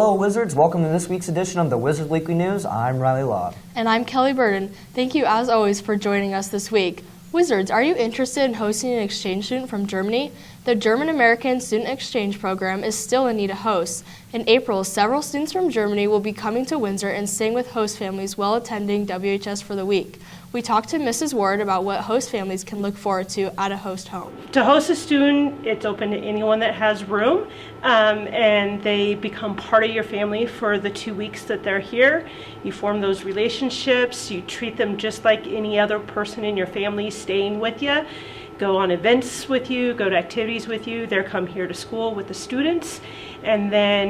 Hello, Wizards. Welcome to this week's edition of the Wizard Weekly News. I'm Riley Laub. And I'm Kellie Burden. Thank you, as always, for joining us this week. Wizards, are you interested in hosting an exchange student from Germany? The German-American Student Exchange Program is still in need of hosts. In April, several students from Germany will be coming to Windsor and staying with host families while attending WHS for the week. We talked to Mrs. Ward about what host families can look forward to at a host home. To host a student, it's open to anyone that has room, and they become part of your family for the 2 weeks that they're here. You form those relationships, you treat them just like any other person in your family staying with you, go on events with you, go to activities with you. They come here to school with the students, and then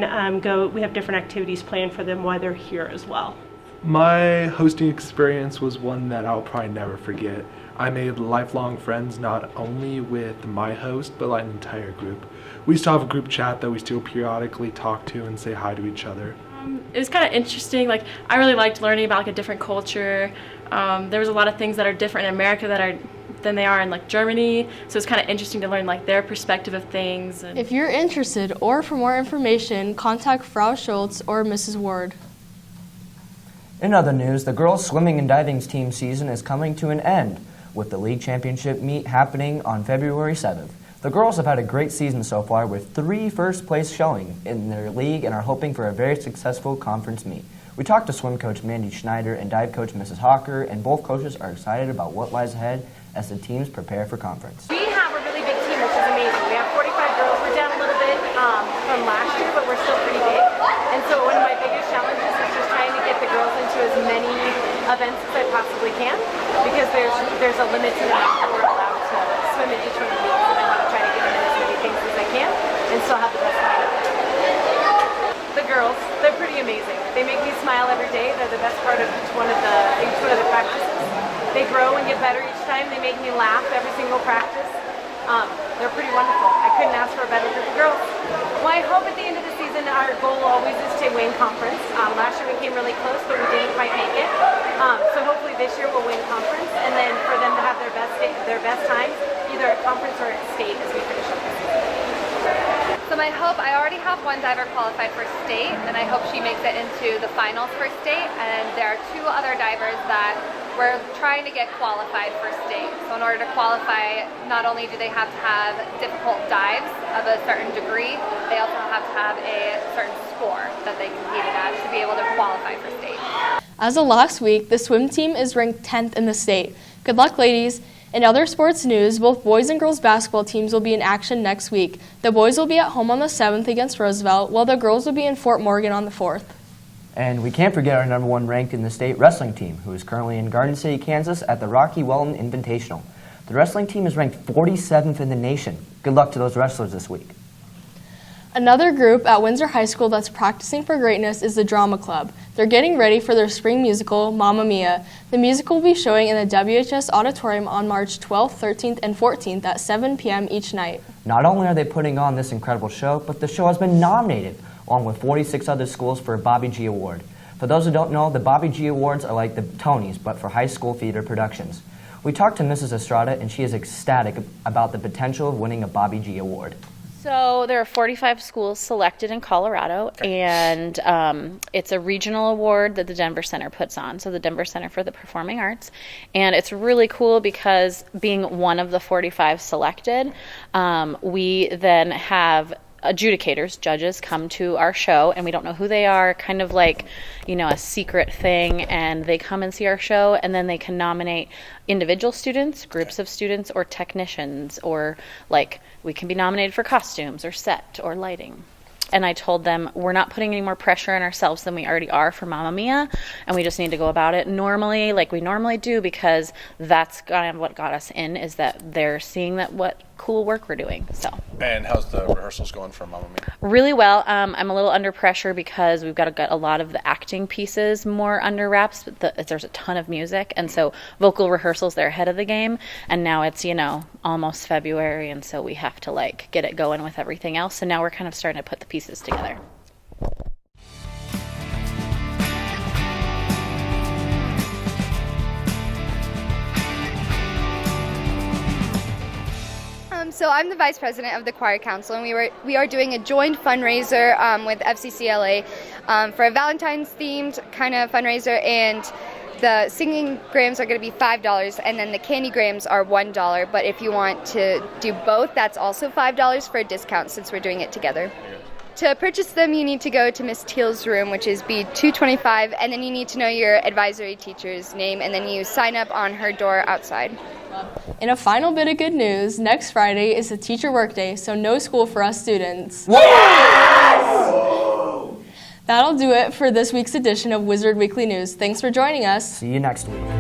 we have different activities planned for them while they're here as well. My hosting experience was one that I'll probably never forget. I made lifelong friends not only with my host, but like an entire group. We still have a group chat that we still periodically talk to and say hi to each other. It was kind of interesting. I really liked learning about a different culture. There was a lot of things that are different in America than they are in Germany, so it's kind of interesting to learn their perspective of things. If you're interested or for more information, contact Frau Schultz or Mrs. Ward. In other news, the girls' swimming and diving team season is coming to an end, with the league championship meet happening on February 7th. The girls have had a great season so far with 3 first-place showing in their league and are hoping for a very successful conference meet. We talked to swim coach Mandy Schneider and dive coach Mrs. Hawker, and both coaches are excited about what lies ahead as the teams prepare for conference. We have a really big team, which is amazing. We have 45 girls. We're down a little bit from last year, but we're still pretty big. And so one of my biggest challenges is just trying to get the girls into as many events as I possibly can, because there's a limit to the amount that we're allowed to swim in each one of the meets, and I want to try to get them in as many things as I can and still have the best lineup. The girls, they're pretty amazing. They make me smile every day. They're the best part of each one of the practices. They grow and get better each time. They make me laugh every single practice. They're pretty wonderful. I couldn't ask for a better group of girls. Well, I hope at the end of the season our goal always is to win conference. Last year we came really close, but we didn't quite make it. So hopefully this year we'll win conference, and then for them to have their best times, either at conference or at state as we finish up the season. So my hope, I already have one diver qualified for state, and I hope she makes it into the finals for state, and there are 2 other divers that we're trying to get qualified for state. So in order to qualify, not only do they have to have difficult dives of a certain degree, they also have to have a certain score that they competed at to be able to qualify for state. As of last week, the swim team is ranked 10th in the state. Good luck, ladies. In other sports news, both boys and girls basketball teams will be in action next week. The boys will be at home on the 7th against Roosevelt, while the girls will be in Fort Morgan on the 4th. And we can't forget our number 1 ranked in the state wrestling team, who is currently in Garden City, Kansas at the Rocky Welton Invitational. The wrestling team is ranked 47th in the nation. Good luck to those wrestlers this week. Another group at Windsor High School that's practicing for greatness is the Drama Club. They're getting ready for their spring musical, Mamma Mia. The musical will be showing in the WHS Auditorium on March 12th, 13th, and 14th at 7 p.m. each night. Not only are they putting on this incredible show, but the show has been nominated, along with 46 other schools, for a Bobby G. Award. For those who don't know, the Bobby G. Awards are like the Tonys, but for high school theater productions. We talked to Mrs. Estrada, and she is ecstatic about the potential of winning a Bobby G. Award. So there are 45 schools selected in Colorado, and it's a regional award that the Denver Center puts on, so the Denver Center for the Performing Arts. And it's really cool because being one of the 45 selected, we then have adjudicators, judges, come to our show, and we don't know who they are, kind of like, a secret thing, and they come and see our show, and then they can nominate individual students, groups of students, or technicians, or we can be nominated for costumes or set or lighting. And I told them we're not putting any more pressure on ourselves than we already are for Mamma Mia, and we just need to go about it normally, like we normally do, because that's kind of what got us in, is that they're seeing that what cool work we're doing. So. And how's the rehearsals going for Mamma Mia? Really well. I'm a little under pressure because we've got to get a lot of the acting pieces more under wraps. But there's a ton of music, and so vocal rehearsals, they're ahead of the game. And now it's, almost February, and so we have to get it going with everything else. So now we're kind of starting to put the pieces together. So So I'm the vice president of the choir council, and we are doing a joint fundraiser with FCCLA for a Valentine's themed kind of fundraiser, and the singing grams are going to be $5, and then the candy grams are $1. But if you want to do both, that's also $5 for a discount since we're doing it together. To purchase them, you need to go to Miss Teal's room, which is B225, and then you need to know your advisory teacher's name, and then you sign up on her door outside. In a final bit of good news, next Friday is a teacher workday, so no school for us students. Yes! That'll do it for this week's edition of Wizard Weekly News. Thanks for joining us. See you next week.